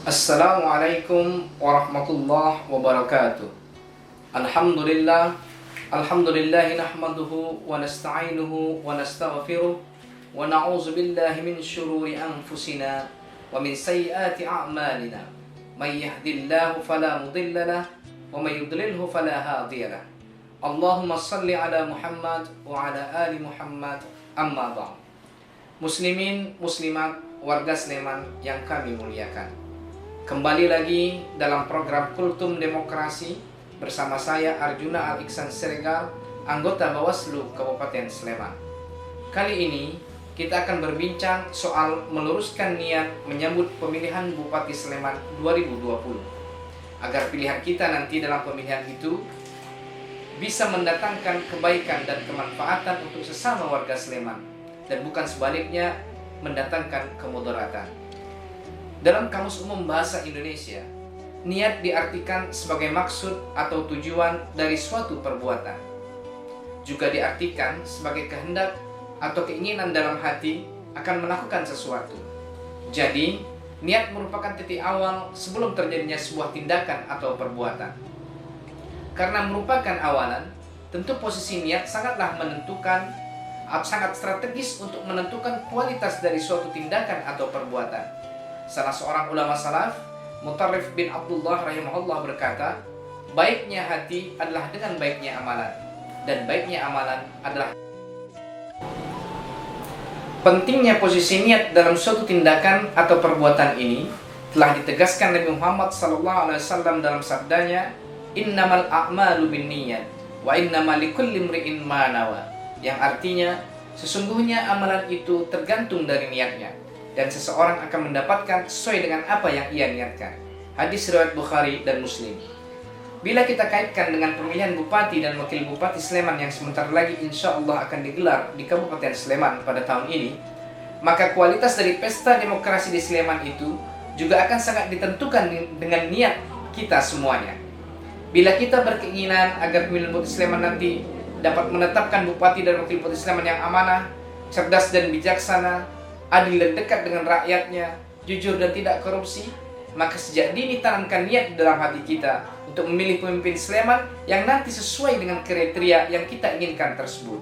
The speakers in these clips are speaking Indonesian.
Assalamualaikum warahmatullahi wabarakatuh. Alhamdulillah, alhamdulillahi nahmaduhu wa nasta'inuhu wa nastaghfiruh wa na'udzu billahi min syururi anfusina wa min sayyiati a'malina. May yahdihillahu fala mudilla lahu wa may yudlilhu fala hadiya lahu. Allahumma shalli ala Muhammad wa ala ali Muhammad, amma ba'd. Muslimin, muslimat, warga Sleman yang kami muliakan. Kembali lagi dalam program Kultum Demokrasi bersama saya Arjuna Al-Iksan Siregar, anggota Bawaslu Kabupaten Sleman. Kali ini kita akan berbincang soal meluruskan niat menyambut pemilihan Bupati Sleman 2020, agar pilihan kita nanti dalam pemilihan itu bisa mendatangkan kebaikan dan kemanfaatan untuk sesama warga Sleman, dan bukan sebaliknya mendatangkan kemudaratan. Dalam Kamus Umum Bahasa Indonesia, niat diartikan sebagai maksud atau tujuan dari suatu perbuatan. Juga diartikan sebagai kehendak atau keinginan dalam hati akan melakukan sesuatu. Jadi, niat merupakan titik awal sebelum terjadinya sebuah tindakan atau perbuatan. Karena merupakan awalan, tentu posisi niat sangatlah menentukan, sangat strategis untuk menentukan kualitas dari suatu tindakan atau perbuatan. Salah seorang ulama salaf, Mutarrif bin Abdullah rahimahullah berkata, baiknya hati adalah dengan baiknya amalan, dan baiknya amalan adalah. Pentingnya posisi niat dalam suatu tindakan atau perbuatan ini telah ditegaskan Nabi Muhammad SAW dalam sabdanya, innamal a'malu binniyat wa innamal likulli imri'in ma nawa, yang artinya sesungguhnya amalan itu tergantung dari niatnya, dan seseorang akan mendapatkan sesuai dengan apa yang ia niatkan. Hadis riwayat Bukhari dan Muslim. Bila kita kaitkan dengan pemilihan Bupati dan Wakil Bupati Sleman yang sebentar lagi insya Allah akan digelar di Kabupaten Sleman pada tahun ini, maka kualitas dari pesta demokrasi di Sleman itu juga akan sangat ditentukan dengan niat kita semuanya. Bila kita berkeinginan agar pemilihan Bupati Sleman nanti dapat menetapkan Bupati dan Wakil Bupati Sleman yang amanah, cerdas dan bijaksana, adil dan dekat dengan rakyatnya, jujur dan tidak korupsi, maka sejak dini tanamkan niat dalam hati kita untuk memilih pemimpin Sleman yang nanti sesuai dengan kriteria yang kita inginkan tersebut.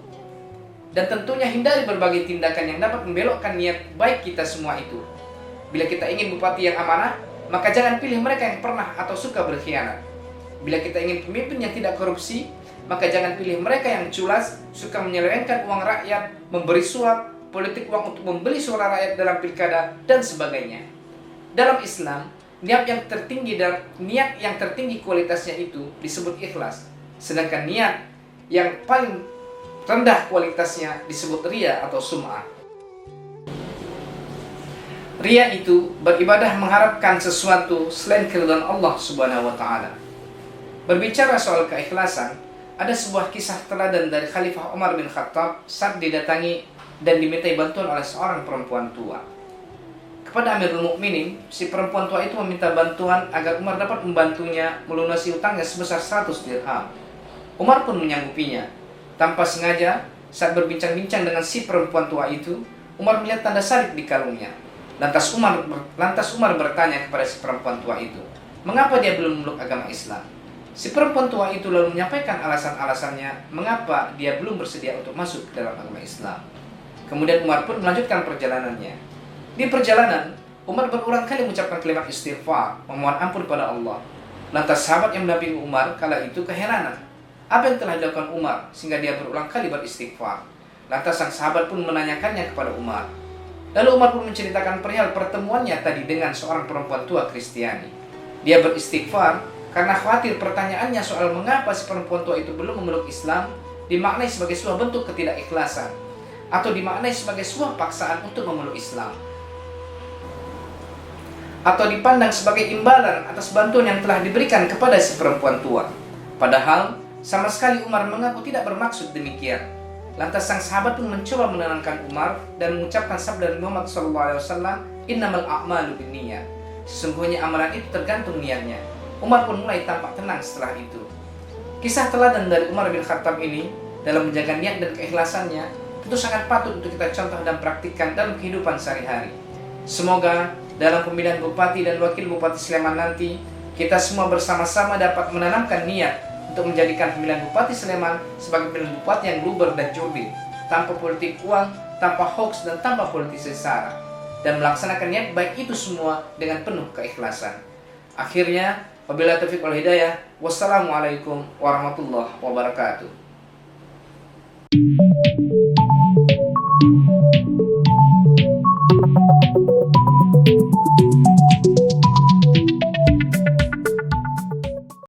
Dan tentunya hindari berbagai tindakan yang dapat membelokkan niat baik kita semua itu. Bila kita ingin bupati yang amanah, maka jangan pilih mereka yang pernah atau suka berkhianat. Bila kita ingin pemimpin yang tidak korupsi, maka jangan pilih mereka yang culas, suka menyelewengkan uang rakyat, memberi suap, politik uang untuk membeli suara rakyat dalam pilkada, dan sebagainya. Dalam Islam, niat yang tertinggi kualitasnya itu disebut ikhlas, sedangkan niat yang paling rendah kualitasnya disebut riya atau sum'ah. Riya itu beribadah mengharapkan sesuatu selain keridhaan Allah Subhanahu wa taala. Berbicara soal keikhlasan, ada sebuah kisah teladan dari Khalifah Umar bin Khattab saat didatangi dan dimintai bantuan oleh seorang perempuan tua. Kepada Amirul Mukminin, si perempuan tua itu meminta bantuan agar Umar dapat membantunya melunasi hutangnya sebesar 100 dirham. Umar pun menyanggupinya. Tanpa sengaja, saat berbincang-bincang dengan si perempuan tua itu, Umar melihat tanda salib di kalungnya. Lantas Umar bertanya kepada si perempuan tua itu, mengapa dia belum memeluk agama Islam? Si perempuan tua itu lalu menyampaikan alasan-alasannya mengapa dia belum bersedia untuk masuk ke dalam agama Islam. Kemudian Umar pun melanjutkan perjalanannya. Di perjalanan, Umar berulang kali mengucapkan kalimat istighfar, memohon ampun pada Allah. Lantas sahabat yang mendampingi Umar kala itu keheranan. Apa yang telah dilakukan Umar sehingga dia berulang kali beristighfar? Lantas sang sahabat pun menanyakannya kepada Umar. Lalu Umar pun menceritakan perihal pertemuannya tadi dengan seorang perempuan tua Kristiani. Dia beristighfar karena khawatir pertanyaannya soal mengapa si perempuan tua itu belum memeluk Islam dimaknai sebagai sebuah bentuk ketidakikhlasan, atau dimaknai sebagai sebuah paksaan untuk memeluk Islam, atau dipandang sebagai imbalan atas bantuan yang telah diberikan kepada si perempuan tua. Padahal sama sekali Umar mengaku tidak bermaksud demikian. Lantas sang sahabat pun mencoba menenangkan Umar dan mengucapkan sabda Muhammad SAW, "Innamal a'malu binniyat." Sesungguhnya amalan itu tergantung niatnya. Umar pun mulai tampak tenang setelah itu. Kisah teladan dari Umar bin Khattab ini dalam menjaga niat dan keikhlasannya itu sangat patut untuk kita contoh dan praktikkan dalam kehidupan sehari-hari. Semoga dalam pemilihan bupati dan wakil bupati Sleman nanti, kita semua bersama-sama dapat menanamkan niat untuk menjadikan pemilihan Bupati Sleman sebagai pemilihan bupati yang luber dan jurdil, tanpa politik uang, tanpa hoax, dan tanpa politisasi sara, dan melaksanakan niat baik itu semua dengan penuh keikhlasan. Akhirnya, wabillahi taufiq wal hidayah, wassalamualaikum warahmatullahi wabarakatuh.